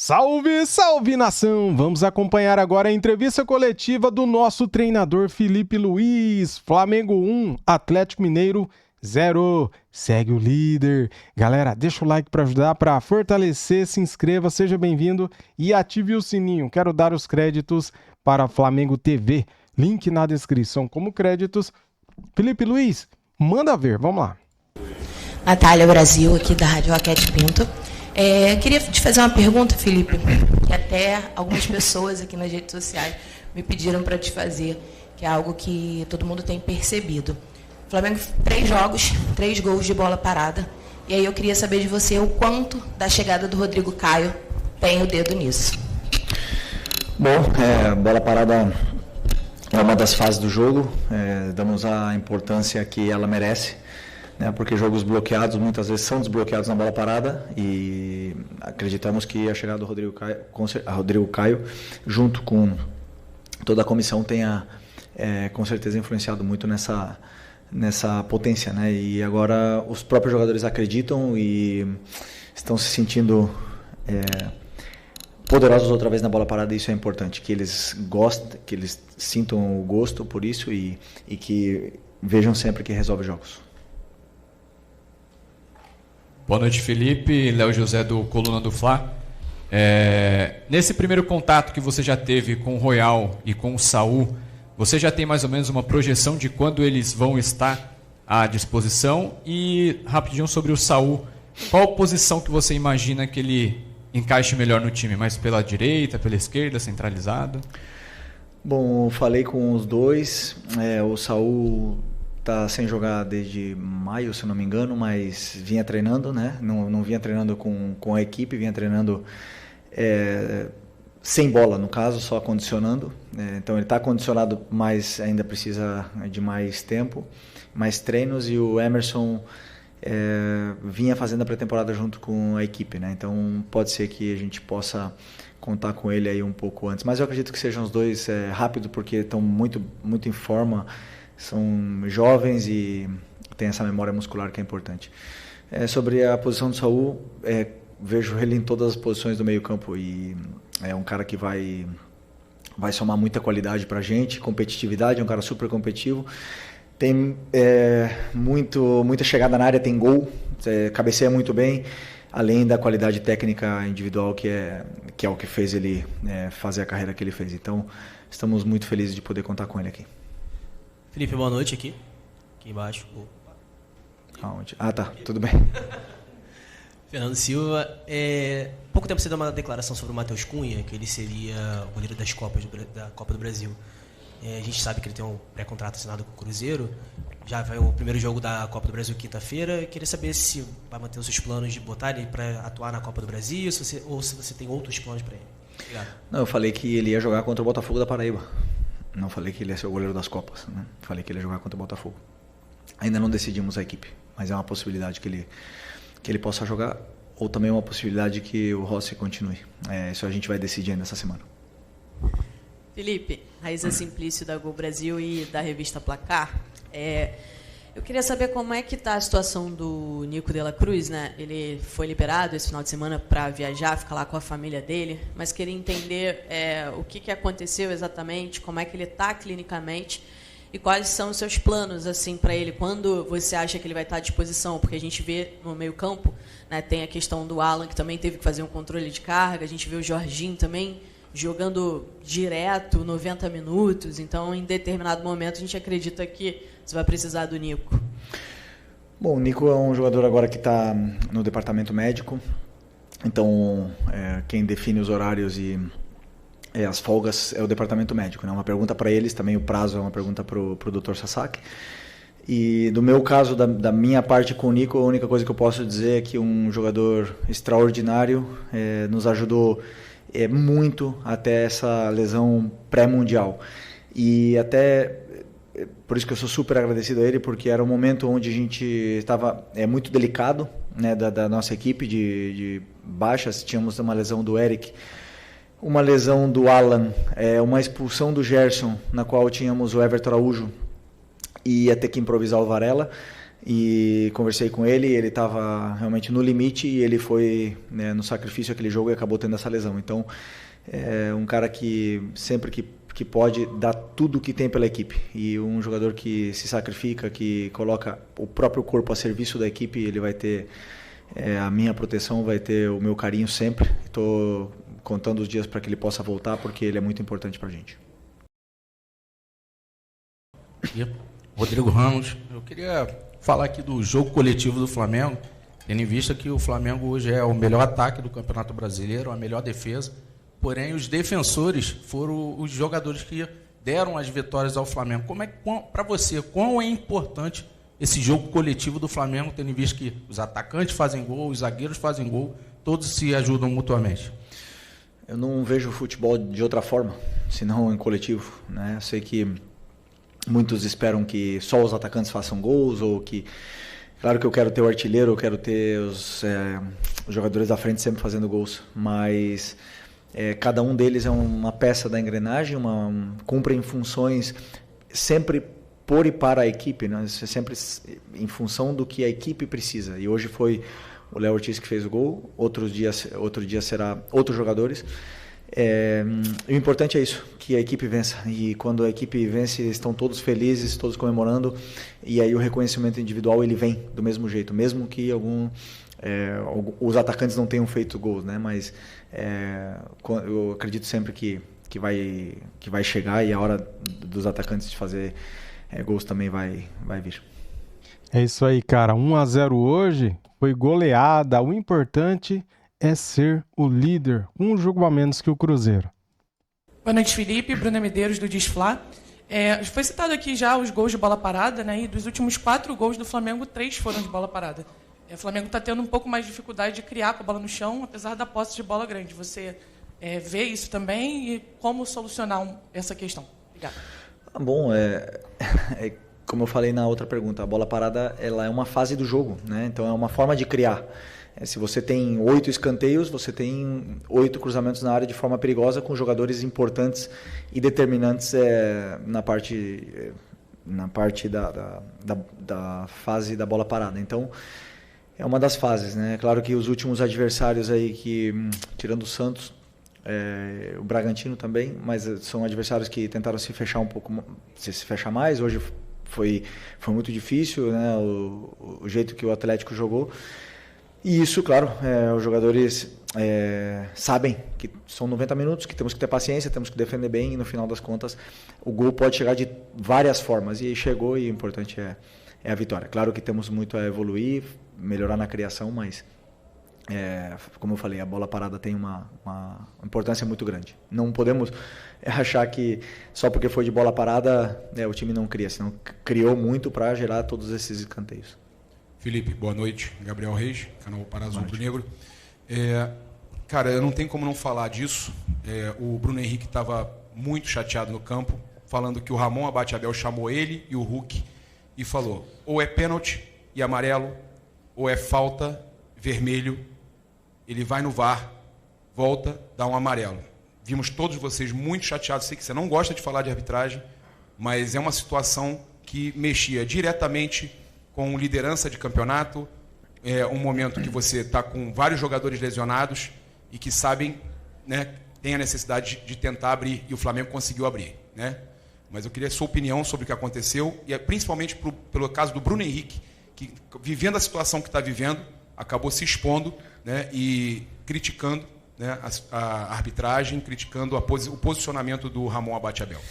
Salve, salve nação! Vamos acompanhar agora a entrevista coletiva do nosso treinador Felipe Luiz. Flamengo 1, Atlético Mineiro 0. Segue o líder. Galera, deixa o like para ajudar, para fortalecer, se inscreva, seja bem-vindo e ative o sininho. Quero dar os créditos para Flamengo TV. Link na descrição como créditos. Felipe Luiz, manda ver, vamos lá. Natália Brasil, aqui da Rádio Raquete Pinto. Queria te fazer uma pergunta, Felipe, que até algumas pessoas aqui nas redes sociais me pediram para te fazer, que é algo que todo mundo tem percebido. O Flamengo, 3 jogos, 3 gols de bola parada. E aí eu queria saber de você o quanto da chegada do Rodrigo Caio tem o dedo nisso. Bom, bola parada é uma das fases do jogo, damos a importância que ela merece, né, porque jogos bloqueados muitas vezes são desbloqueados na bola parada e acreditamos que a chegada do Rodrigo Caio junto com toda a comissão tenha com certeza influenciado muito nessa potência, né? E agora os próprios jogadores acreditam e estão se sentindo poderosos outra vez na bola parada, e isso é importante, que eles gostem, que eles sintam o gosto por isso e que vejam sempre que resolve jogos. Boa noite, Felipe. Léo José do Coluna do Fla. Nesse primeiro contato que você já teve com o Royal e com o Saul, você já tem mais ou menos uma projeção de quando eles vão estar à disposição? E rapidinho sobre o Saul, qual posição que você imagina que ele encaixe melhor no time? Mais pela direita, pela esquerda, centralizado? Bom, falei com os dois. O Saul está sem jogar desde maio, se não me engano, mas vinha treinando, né? Não vinha treinando com a equipe, vinha treinando sem bola, no caso, só condicionando. Então ele está condicionado, mas ainda precisa de mais tempo, mais treinos, e o Emerson vinha fazendo a pré-temporada junto com a equipe, né? Então pode ser que a gente possa contar com ele aí um pouco antes, mas eu acredito que sejam os dois rápido, porque estão muito, muito em forma, são jovens e têm essa memória muscular que é importante. Sobre a posição do Saul, vejo ele em todas as posições do meio campo e é um cara que vai somar muita qualidade para a gente, competitividade, é um cara super competitivo, tem muita chegada na área, tem gol, cabeceia muito bem, além da qualidade técnica individual que é o que fez ele fazer a carreira que ele fez. Então estamos muito felizes de poder contar com ele aqui. Felipe, boa noite aqui embaixo. Aonde? Ah, tá, tudo bem. Fernando Silva, pouco tempo você deu uma declaração sobre o Matheus Cunha, que ele seria o goleiro da Copa do Brasil. A gente sabe que ele tem um pré-contrato assinado com o Cruzeiro, já vai o primeiro jogo da Copa do Brasil quinta-feira. Queria saber se vai manter os seus planos de botar ele para atuar na Copa do Brasil, ou se você tem outros planos para ele. Obrigado. Não, eu falei que ele ia jogar contra o Botafogo da Paraíba. Não falei que ele ia ser o goleiro das Copas, né? Falei que ele ia jogar contra o Botafogo. Ainda não decidimos a equipe, mas é uma possibilidade que ele possa jogar, ou também uma possibilidade que o Rossi continue. Isso a gente vai decidir ainda essa semana. Felipe, Raíza Simplício da Gol Brasil e da revista Placar. Eu queria saber como é que está a situação do Nico de la Cruz, né? Ele foi liberado esse final de semana para viajar, ficar lá com a família dele, mas queria entender o que aconteceu exatamente, como é que ele está clinicamente e quais são os seus planos assim para ele. Quando você acha que ele vai estar à disposição? Porque a gente vê no meio-campo, né, tem a questão do Alan, que também teve que fazer um controle de carga, a gente vê o Jorginho também jogando direto 90 minutos, então em determinado momento a gente acredita que você vai precisar do Nico. Bom, o Nico é um jogador agora que está no departamento médico, então quem define os horários e as folgas é o departamento médico, né? Uma pergunta para eles, também o prazo é uma pergunta para o Dr. Sasaki. E do meu caso, da minha parte com o Nico, a única coisa que eu posso dizer é que um jogador extraordinário nos ajudou muito até essa lesão pré-mundial. E até por isso que eu sou super agradecido a ele, porque era um momento onde a gente estava muito delicado, né, da nossa equipe de baixas. Tínhamos uma lesão do Eric, uma lesão do Alan, uma expulsão do Gerson, na qual tínhamos o Everton Araújo e ia ter que improvisar o Varela. e conversei com ele, ele estava realmente no limite e ele foi, né, no sacrifício aquele jogo e acabou tendo essa lesão. Então, é um cara que sempre que pode dar tudo que tem pela equipe, e um jogador que se sacrifica, que coloca o próprio corpo a serviço da equipe, ele vai ter a minha proteção, vai ter o meu carinho sempre. Estou contando os dias para que ele possa voltar, porque ele é muito importante para a gente. Rodrigo Ramos, eu queria falar aqui do jogo coletivo do Flamengo, tendo em vista que o Flamengo hoje é o melhor ataque do Campeonato Brasileiro, a melhor defesa, porém os defensores foram os jogadores que deram as vitórias ao Flamengo. Para você, quão é importante esse jogo coletivo do Flamengo, tendo em vista que os atacantes fazem gol, os zagueiros fazem gol, todos se ajudam mutuamente? Eu não vejo o futebol de outra forma, senão em coletivo, né? Eu sei que muitos esperam que só os atacantes façam gols, ou que... Claro que eu quero ter o artilheiro, eu quero ter os jogadores da frente sempre fazendo gols, mas cada um deles é uma peça da engrenagem, cumprem funções sempre por e para a equipe, né? Sempre em função do que a equipe precisa. E hoje foi o Léo Ortiz que fez o gol, outro dia será outros jogadores. O importante é isso, que a equipe vença, e quando a equipe vence estão todos felizes, todos comemorando, e aí o reconhecimento individual ele vem do mesmo jeito, mesmo que os atacantes não tenham feito gols, né? Mas eu acredito sempre que vai chegar, e a hora dos atacantes de fazer gols também vai vir. É isso aí, cara. 1-0 hoje, foi goleada. O importante é ser o líder, um jogo a menos que o Cruzeiro. Boa noite, Felipe. Bruna Medeiros, do Disflá. Foi citado aqui já os gols de bola parada, né? E dos últimos 4 gols do Flamengo, 3 foram de bola parada. O Flamengo está tendo um pouco mais de dificuldade de criar com a bola no chão, apesar da posse de bola grande. Você vê isso também, e como solucionar essa questão? Obrigado. Bom, como eu falei na outra pergunta, a bola parada ela é uma fase do jogo, né? Então é uma forma de criar. Se você tem 8 escanteios, você tem 8 cruzamentos na área de forma perigosa, com jogadores importantes e determinantes na parte da fase da bola parada. Então, é uma das fases, né? Claro que os últimos adversários aí, tirando o Santos, o Bragantino também, mas são adversários que tentaram se fechar um pouco, se fechar mais. Hoje foi muito difícil, né? O jeito que o Atlético jogou. E isso, claro, os jogadores sabem que são 90 minutos, que temos que ter paciência, temos que defender bem, e no final das contas o gol pode chegar de várias formas, e chegou, e o importante é a vitória. Claro que temos muito a evoluir, melhorar na criação, mas como eu falei, a bola parada tem uma importância muito grande. Não podemos achar que só porque foi de bola parada o time não cria, senão criou muito para gerar todos esses escanteios. Felipe, boa noite. Gabriel Reis, canal Pará Rubro Negro. Cara, eu não tenho como não falar disso. O Bruno Henrique estava muito chateado no campo, falando que o Ramon Abate-Abel chamou ele e o Hulk e falou: ou é pênalti e amarelo, ou é falta, vermelho. Ele vai no VAR, volta, dá um amarelo. Vimos todos vocês muito chateados. Sei que você não gosta de falar de arbitragem, mas é uma situação que mexia diretamente com liderança de campeonato, um momento que você está com vários jogadores lesionados e que sabem, né, tem a necessidade de tentar abrir, e o Flamengo conseguiu abrir, né? Mas eu queria a sua opinião sobre o que aconteceu, e principalmente pelo caso do Bruno Henrique, que, vivendo a situação que está vivendo, acabou se expondo, né, e criticando, né, a arbitragem, criticando o posicionamento do Ramon Abate-Abel.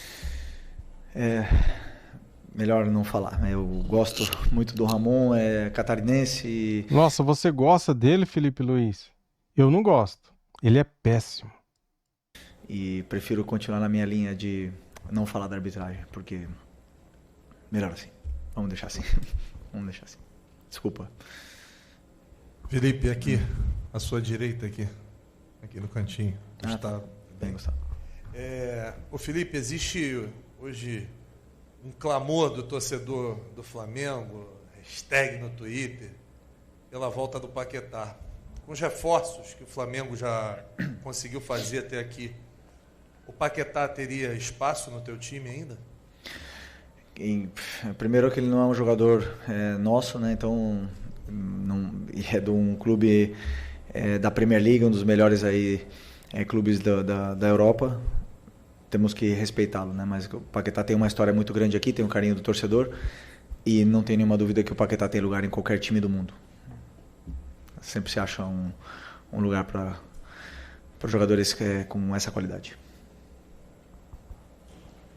Melhor não falar. Eu gosto muito do Ramon, é catarinense. Nossa, você gosta dele, Felipe Luiz? Eu não gosto. Ele é péssimo. E prefiro continuar na minha linha de não falar da arbitragem, porque melhor assim. Vamos deixar assim. Desculpa. Felipe, aqui, à sua direita, aqui no cantinho. Tá bem, Gustavo. Ô Felipe, existe hoje um clamor do torcedor do Flamengo, hashtag no Twitter, pela volta do Paquetá. Com os reforços que o Flamengo já conseguiu fazer até aqui, o Paquetá teria espaço no teu time ainda? primeiro que ele não é um jogador nosso, né? Então é de um clube da Premier League, um dos melhores aí, clubes da Europa. Temos que respeitá-lo, né? Mas o Paquetá tem uma história muito grande aqui, tem um carinho do torcedor e não tem nenhuma dúvida que o Paquetá tem lugar em qualquer time do mundo. Sempre se acha um lugar para jogadores com essa qualidade.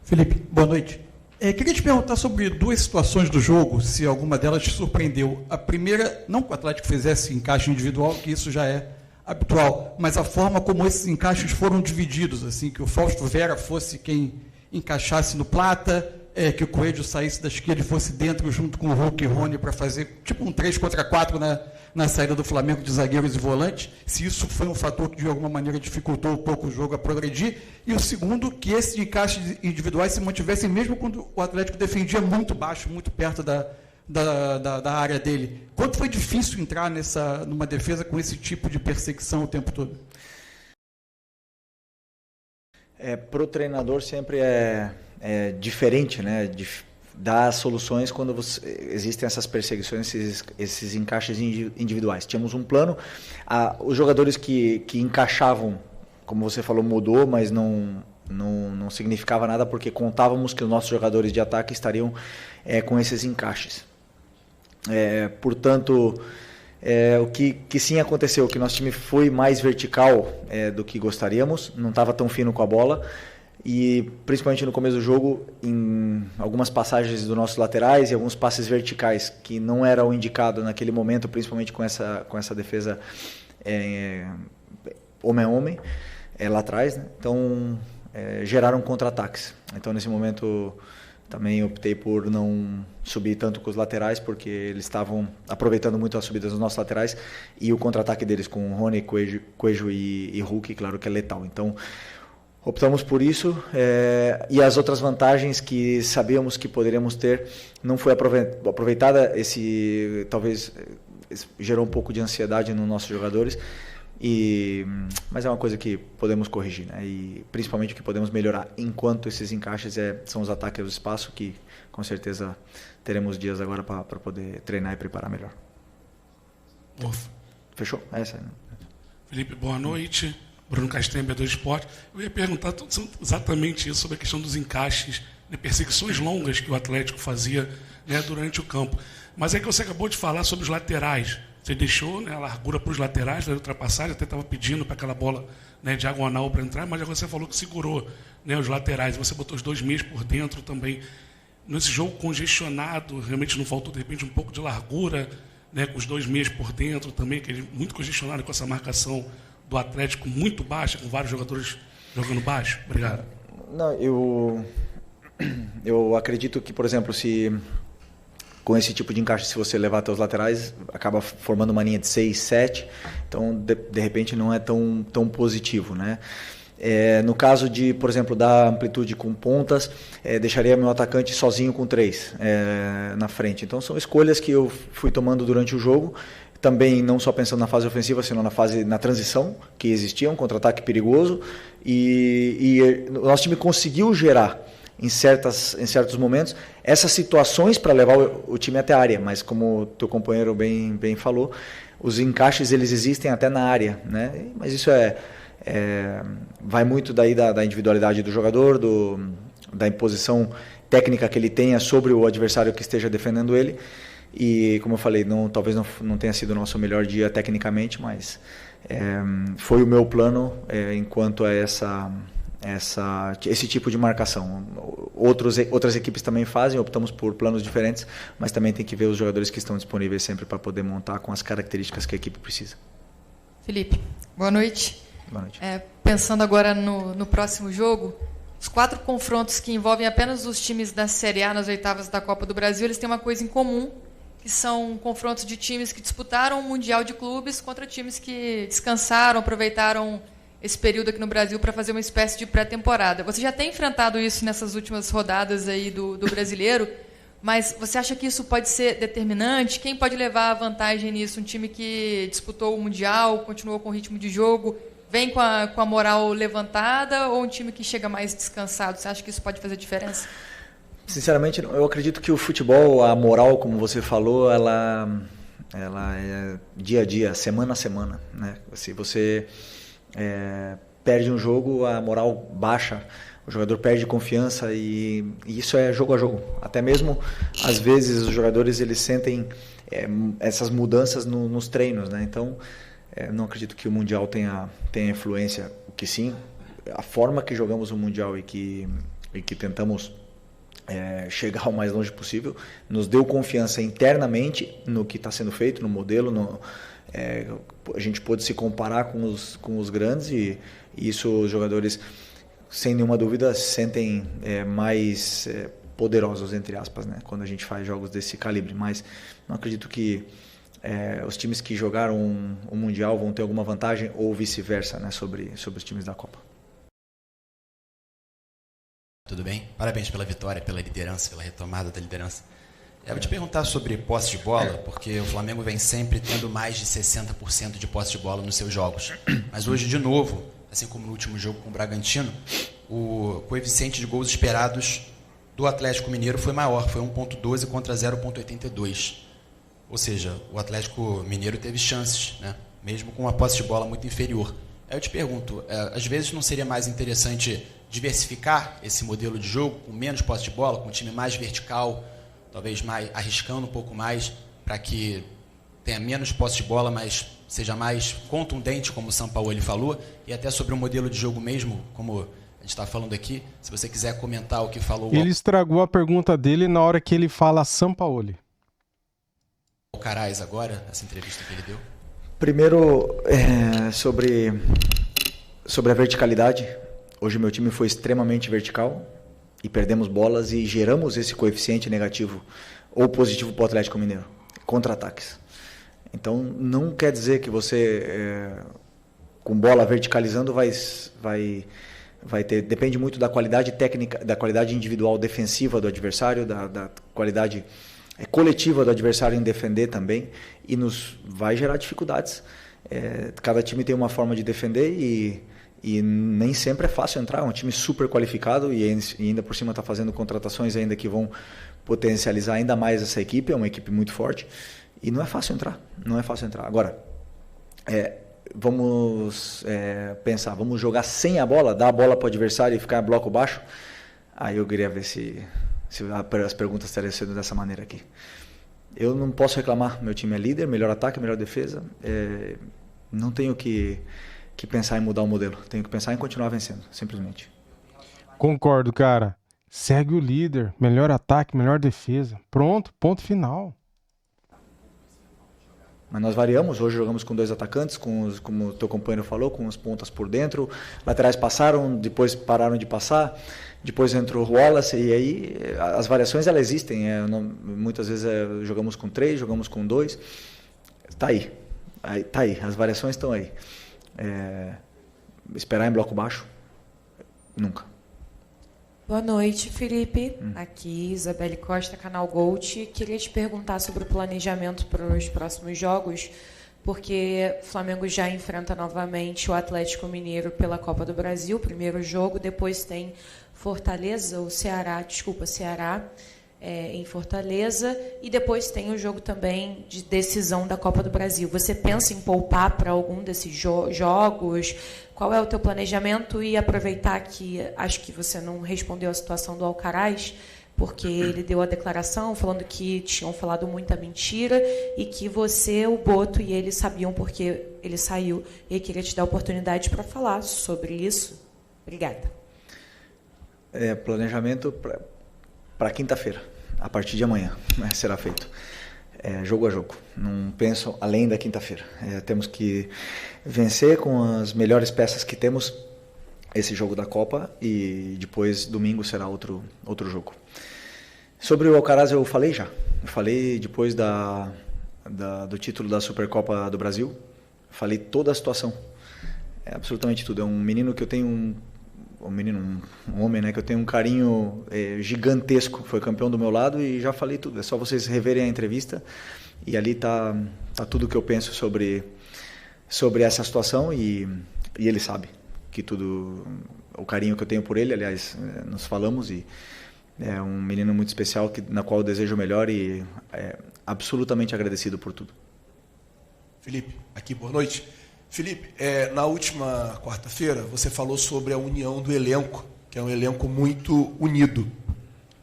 Felipe, boa noite. Queria te perguntar sobre duas situações do jogo, se alguma delas te surpreendeu. A primeira, não que o Atlético fizesse encaixe individual, que isso já é habitual, mas a forma como esses encaixes foram divididos, assim, que o Fausto Vera fosse quem encaixasse no Plata, que o Coelho saísse da esquerda e fosse dentro junto com o Hulk e Rony para fazer tipo um 3 contra 4 na saída do Flamengo de zagueiros e volantes, se isso foi um fator que de alguma maneira dificultou um pouco o jogo a progredir. E o segundo, que esses encaixes individuais se mantivessem mesmo quando o Atlético defendia muito baixo, muito perto da área dele. Quanto foi difícil entrar numa defesa com esse tipo de perseguição o tempo todo? Para o treinador sempre é diferente, né? Dar soluções quando existem essas perseguições, esses encaixes individuais. Tínhamos um plano, os jogadores que encaixavam, como você falou, mudou, mas não significava nada porque contávamos que os nossos jogadores de ataque estariam com esses encaixes. Portanto, o que sim aconteceu, que nosso time foi mais vertical do que gostaríamos, não estava tão fino com a bola, e principalmente no começo do jogo, em algumas passagens dos nossos laterais e alguns passes verticais que não era o indicado naquele momento, principalmente com essa defesa homem a homem lá atrás, né? Então geraram contra-ataques. Então nesse momento também optei por não subir tanto com os laterais, porque eles estavam aproveitando muito as subidas dos nossos laterais e o contra-ataque deles com Rony, Coelho e Hulk, claro que é letal. Então optamos por isso, e as outras vantagens que sabíamos que poderíamos ter não foi aproveitada. Talvez gerou um pouco de ansiedade nos nossos jogadores, mas é uma coisa que podemos corrigir, né? E principalmente o que podemos melhorar enquanto esses encaixes são os ataques do espaço, que com certeza teremos dias agora para poder treinar e preparar melhor. Fechou? Essa, né? Felipe, boa noite. Bruno Castanha, B2 Esporte. Eu ia perguntar exatamente isso, sobre a questão dos encaixes, de perseguições longas que o Atlético fazia, né, durante o campo. Mas é que você acabou de falar sobre os laterais. Você deixou, né, a largura para os laterais, da ultrapassagem, até estava pedindo para aquela bola, né, diagonal para entrar, mas agora você falou que segurou, né, os laterais. Você botou os 2 meias por dentro também. Nesse jogo congestionado, realmente não faltou, de repente, um pouco de largura, né, com os 2 meias por dentro também, que é muito congestionado com essa marcação do Atlético muito baixa, com vários jogadores jogando baixo? Obrigado. Não, eu acredito que, por exemplo, com esse tipo de encaixe, se você levar até os laterais, acaba formando uma linha de 6, 7, então de repente não é tão positivo, né? No caso de, por exemplo, dar amplitude com pontas, deixaria meu atacante sozinho com 3 na frente. Então são escolhas que eu fui tomando durante o jogo, também não só pensando na fase ofensiva, senão na transição, que existia um contra-ataque perigoso, e o nosso time conseguiu gerar em certos momentos essas situações para levar o time até a área, mas como o teu companheiro bem falou, os encaixes eles existem até na área, né? Mas isso vai muito daí da individualidade do jogador, da imposição técnica que ele tenha sobre o adversário que esteja defendendo ele. E como eu falei, talvez não tenha sido o nosso melhor dia tecnicamente, mas foi o meu plano enquanto a esse tipo de marcação. Outras equipes também fazem, optamos por planos diferentes, mas também tem que ver os jogadores que estão disponíveis sempre para poder montar com as características que a equipe precisa. Felipe, boa noite. Boa noite. Pensando agora no próximo jogo, os 4 confrontos que envolvem apenas os times da Série A nas oitavas da Copa do Brasil, eles têm uma coisa em comum, que são confrontos de times que disputaram o Mundial de Clubes contra times que descansaram, aproveitaram esse período aqui no Brasil para fazer uma espécie de pré-temporada. Você já tem enfrentado isso nessas últimas rodadas aí do Brasileiro, mas você acha que isso pode ser determinante? Quem pode levar a vantagem nisso? Um time que disputou o Mundial, continuou com o ritmo de jogo, vem com a moral levantada, ou um time que chega mais descansado? Você acha que isso pode fazer diferença? Sinceramente, eu acredito que o futebol, a moral, como você falou, ela é dia a dia, semana a semana, né? Se você perde um jogo, a moral baixa, o jogador perde confiança e isso é jogo a jogo. Até mesmo, às vezes, os jogadores eles sentem essas mudanças nos treinos, né? Então, não acredito que o Mundial tenha influência. O que sim, a forma que jogamos o Mundial e que tentamos chegar o mais longe possível, nos deu confiança internamente no que está sendo feito, no modelo, a gente pôde se comparar com os grandes e isso os jogadores, sem nenhuma dúvida, se sentem mais poderosos, entre aspas, né, quando a gente faz jogos desse calibre. Mas não acredito que os times que jogaram o Mundial vão ter alguma vantagem ou vice-versa, né, sobre os times da Copa. Tudo bem? Parabéns pela vitória, pela liderança, pela retomada da liderança. Eu vou te perguntar sobre posse de bola, porque o Flamengo vem sempre tendo mais de 60% de posse de bola nos seus jogos. Mas hoje, de novo, assim como no último jogo com o Bragantino, o coeficiente de gols esperados do Atlético Mineiro foi maior, foi 1,12 contra 0,82. Ou seja, o Atlético Mineiro teve chances, né? Mesmo com uma posse de bola muito inferior. Aí eu te pergunto, às vezes não seria mais interessante diversificar esse modelo de jogo, com menos posse de bola, com um time mais vertical, talvez mais arriscando um pouco mais, para que tenha menos posse de bola, mas seja mais contundente, como o Sampaoli falou, e até sobre o modelo de jogo mesmo, como a gente está falando aqui, se você quiser comentar o que falou... Ele estragou a pergunta dele na hora que ele fala Sampaoli. O Caraz agora, essa entrevista que ele deu. Primeiro, sobre a verticalidade. Hoje meu time foi extremamente vertical e perdemos bolas e geramos esse coeficiente negativo ou positivo para o Atlético Mineiro, contra-ataques. Então, não quer dizer que você, com bola verticalizando, vai ter... Depende muito da qualidade técnica, da qualidade individual defensiva do adversário, da qualidade coletiva do adversário em defender também, e nos vai gerar dificuldades. Cada time tem uma forma de defender e nem sempre é fácil entrar. É um time super qualificado e ainda por cima está fazendo contratações ainda que vão potencializar ainda mais essa equipe. É uma equipe muito forte e não é fácil entrar. Não é fácil entrar. Agora, vamos pensar, vamos jogar sem a bola, dar a bola para o adversário e ficar em bloco baixo? Aí eu queria ver se as perguntas estariam sendo dessa maneira aqui. Eu não posso reclamar. Meu time é líder, melhor ataque, melhor defesa. Não tenho que pensar em mudar o modelo. Tenho que pensar em continuar vencendo, simplesmente. Concordo, cara. Segue o líder, melhor ataque, melhor defesa. Pronto, ponto final. Mas nós variamos. Hoje jogamos com 2 atacantes, como o teu companheiro falou, com as pontas por dentro. Laterais passaram, depois pararam de passar. Depois entrou o Wallace e aí as variações elas existem. Muitas vezes jogamos com 3, jogamos com 2. Tá aí. Tá aí. As variações estão aí. Esperar em bloco baixo? Nunca. Boa noite, Felipe. Aqui, Isabelle Costa, canal Gold. Queria te perguntar sobre o planejamento para os próximos jogos, porque o Flamengo já enfrenta novamente o Atlético Mineiro pela Copa do Brasil, primeiro jogo, depois tem Ceará em Fortaleza, e depois tem o jogo também de decisão da Copa do Brasil. Você pensa em poupar para algum desses jogos? Qual é o teu planejamento? E aproveitar que acho que você não respondeu a situação do Alcaraz, porque ele deu a declaração falando que tinham falado muita mentira e que você, o Boto e ele sabiam porque ele saiu. E eu queria te dar a oportunidade para falar sobre isso. Obrigada. Planejamento para quinta-feira, a partir de amanhã, né, será feito. Jogo a jogo. Não penso além da quinta-feira. Temos que vencer com as melhores peças que temos esse jogo da Copa e depois domingo será outro jogo. Sobre o Alcaraz eu falei já. Eu falei depois do título da Supercopa do Brasil. Falei toda a situação. Absolutamente tudo. É um menino que eu tenho um homem, né, que eu tenho um carinho gigantesco. Foi campeão do meu lado e já falei tudo. É só vocês reverem a entrevista e ali tá tudo que eu penso sobre essa situação e ele sabe que tudo, o carinho que eu tenho por ele, aliás, nos falamos e É um menino muito especial na qual eu desejo o melhor e absolutamente agradecido por tudo. Felipe, aqui, boa noite. Felipe, na última quarta-feira você falou sobre a união do elenco, que é um elenco muito unido.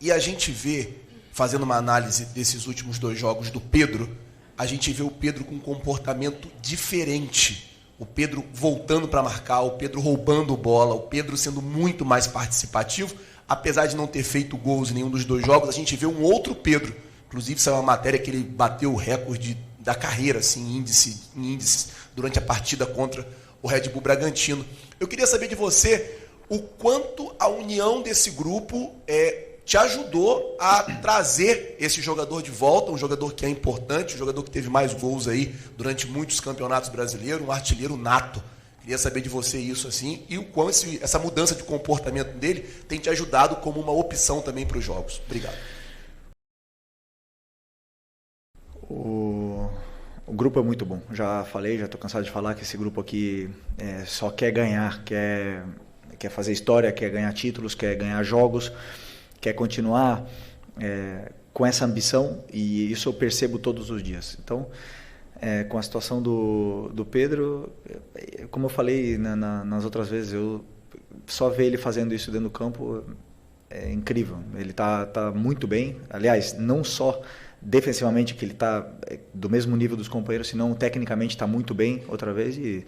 E a gente vê, fazendo uma análise desses últimos 2 jogos do Pedro, a gente vê o Pedro com um comportamento diferente. O Pedro voltando para marcar, o Pedro roubando bola, o Pedro sendo muito mais participativo. Apesar de não ter feito gols em nenhum dos 2 jogos, a gente vê um outro Pedro. Inclusive, saiu uma matéria que ele bateu o recorde da carreira assim, em índices durante a partida contra o Red Bull Bragantino. Eu queria saber de você o quanto a união desse grupo te ajudou a trazer esse jogador de volta, um jogador que é importante, um jogador que teve mais gols aí durante muitos campeonatos brasileiros, um artilheiro nato. Queria saber de você isso assim e o quão essa mudança de comportamento dele tem te ajudado como uma opção também para os jogos. Obrigado. O grupo é muito bom. Já falei, já estou cansado de falar que esse grupo aqui só quer ganhar, quer fazer história, quer ganhar títulos, quer ganhar jogos, quer continuar com essa ambição e isso eu percebo todos os dias. Então, com a situação do Pedro, como eu falei nas outras vezes, eu só ver ele fazendo isso dentro do campo é incrível. Ele tá muito bem. Aliás, não só defensivamente, que ele está do mesmo nível dos companheiros, senão tecnicamente está muito bem outra vez e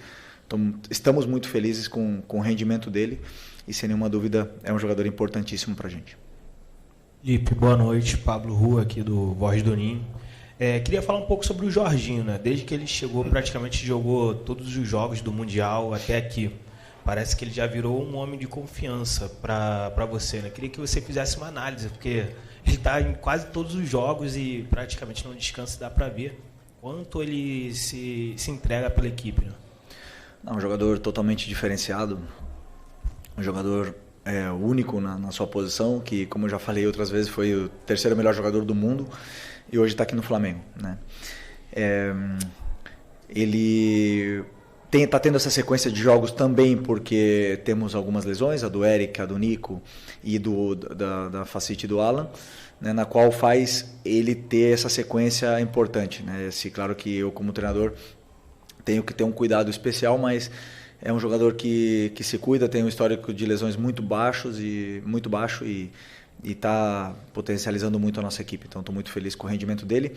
estamos muito felizes com o rendimento dele e sem nenhuma dúvida é um jogador importantíssimo para a gente. Felipe, boa noite. Pablo Rua aqui do Voz do Ninho. Queria falar um pouco sobre o Jorginho, né? Desde que ele chegou, praticamente jogou todos os jogos do Mundial até aqui. Parece que ele já virou um homem de confiança para você, né? Queria que você fizesse uma análise, porque ele está em quase todos os jogos e praticamente não descansa, dá para ver quanto ele se entrega pela equipe. Né? Um jogador totalmente diferenciado, um jogador único na sua posição, que, como eu já falei outras vezes, foi o 3º melhor jogador do mundo e hoje está aqui no Flamengo. Né? Ele está tendo essa sequência de jogos também porque temos algumas lesões, a do Eric, a do Nico e da facite do Alan, né, na qual faz ele ter essa sequência importante. Né? Claro que eu, como treinador, tenho que ter um cuidado especial, mas é um jogador que se cuida, tem um histórico de lesões muito baixo e está potencializando muito a nossa equipe. Então estou muito feliz com o rendimento dele,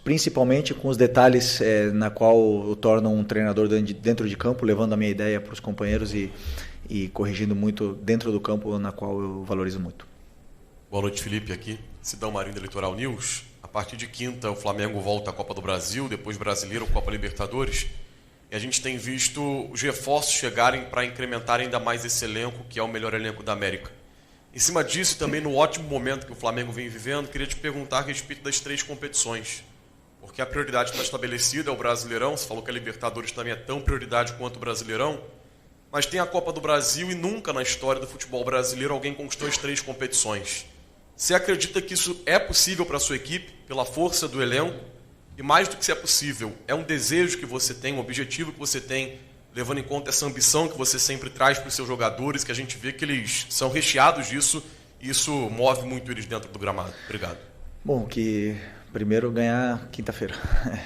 principalmente com os detalhes na qual o tornam um treinador dentro de campo, levando a minha ideia para os companheiros e corrigindo muito dentro do campo, na qual eu valorizo muito. Boa noite, Felipe, aqui, Sidão Marinho da Litoral News. A partir de quinta, o Flamengo volta à Copa do Brasil, depois Brasileiro, Copa Libertadores. E a gente tem visto os reforços chegarem para incrementar ainda mais esse elenco, que é o melhor elenco da América. Em cima disso, também no ótimo momento que o Flamengo vem vivendo, queria te perguntar a respeito das 3 competições. Porque a prioridade está estabelecida, é o Brasileirão. Você falou que a Libertadores também é tão prioridade quanto o Brasileirão. Mas tem a Copa do Brasil e nunca na história do futebol brasileiro alguém conquistou as 3 competições. Você acredita que isso é possível para a sua equipe, pela força do elenco? E mais do que se é possível, é um desejo que você tem, um objetivo que você tem, levando em conta essa ambição que você sempre traz para os seus jogadores, que a gente vê que eles são recheados disso e isso move muito eles dentro do gramado. Obrigado. Bom, que primeiro ganhar quinta-feira.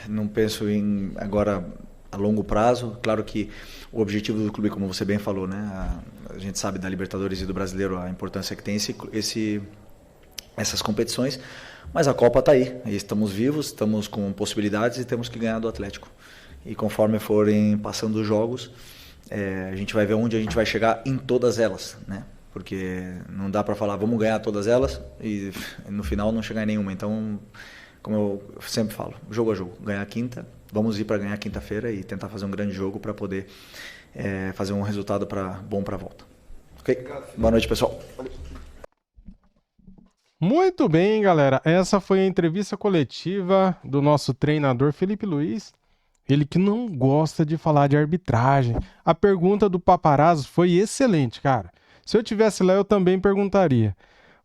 Não penso em agora a longo prazo. Claro que o objetivo do clube, como você bem falou, né? A gente sabe da Libertadores e do Brasileiro a importância que tem essas competições, mas a Copa está aí, estamos vivos, estamos com possibilidades e temos que ganhar do Atlético. E conforme forem passando os jogos, a gente vai ver onde a gente vai chegar em todas elas, né? Porque não dá para falar, vamos ganhar todas elas e no final não chegar em nenhuma. Então, como eu sempre falo, jogo a jogo, ganhar quinta, vamos ir para ganhar quinta-feira e tentar fazer um grande jogo para poder fazer um resultado bom para a volta. Ok? Boa noite, pessoal. Muito bem, galera. Essa foi a entrevista coletiva do nosso treinador Felipe Luiz. Ele que não gosta de falar de arbitragem. A pergunta do paparazzo foi excelente, cara. Se eu tivesse lá, eu também perguntaria.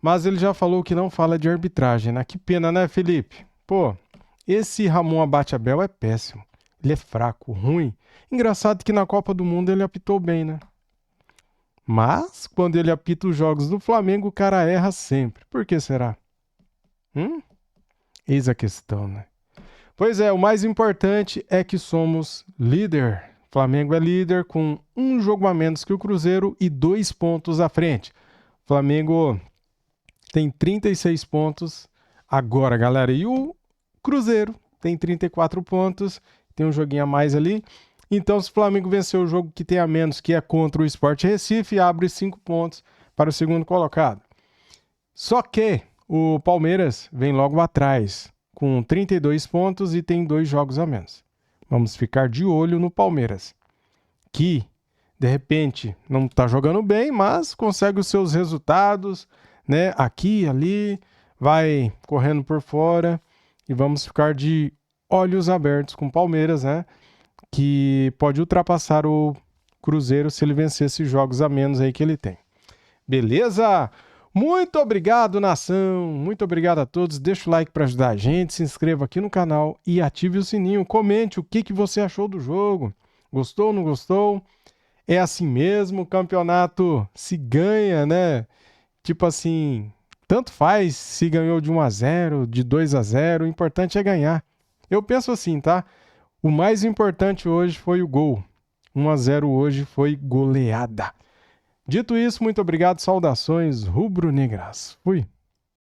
Mas ele já falou que não fala de arbitragem, né? Que pena, né, Felipe? Pô, esse Ramon Abate-Abel é péssimo. Ele é fraco, ruim. Engraçado que na Copa do Mundo ele apitou bem, né? Mas, quando ele apita os jogos do Flamengo, o cara erra sempre. Por que será? Eis a questão, né? Pois é, o mais importante é que somos líder. Flamengo é líder com um jogo a menos que o Cruzeiro e 2 pontos à frente. Flamengo tem 36 pontos agora, galera. E o Cruzeiro tem 34 pontos. Tem um joguinho a mais ali. Então, se o Flamengo vencer o jogo que tem a menos, que é contra o Sport Recife, abre 5 pontos para o segundo colocado. Só que o Palmeiras vem logo atrás, com 32 pontos e tem 2 jogos a menos. Vamos ficar de olho no Palmeiras, que, de repente, não está jogando bem, mas consegue os seus resultados, né? Aqui e ali, vai correndo por fora. E vamos ficar de olhos abertos com o Palmeiras, né? Que pode ultrapassar o Cruzeiro se ele vencer esses jogos a menos aí que ele tem. Beleza? Muito obrigado, nação. Muito obrigado a todos. Deixa o like para ajudar a gente, se inscreva aqui no canal e ative o sininho. Comente o que você achou do jogo. Gostou ou não gostou? É assim mesmo, o campeonato se ganha, né? Tipo assim, tanto faz se ganhou de 1-0, de 2-0, o importante é ganhar. Eu penso assim, tá? O mais importante hoje foi o gol. 1-0 hoje foi goleada. Dito isso, muito obrigado, saudações rubro-negras. Fui.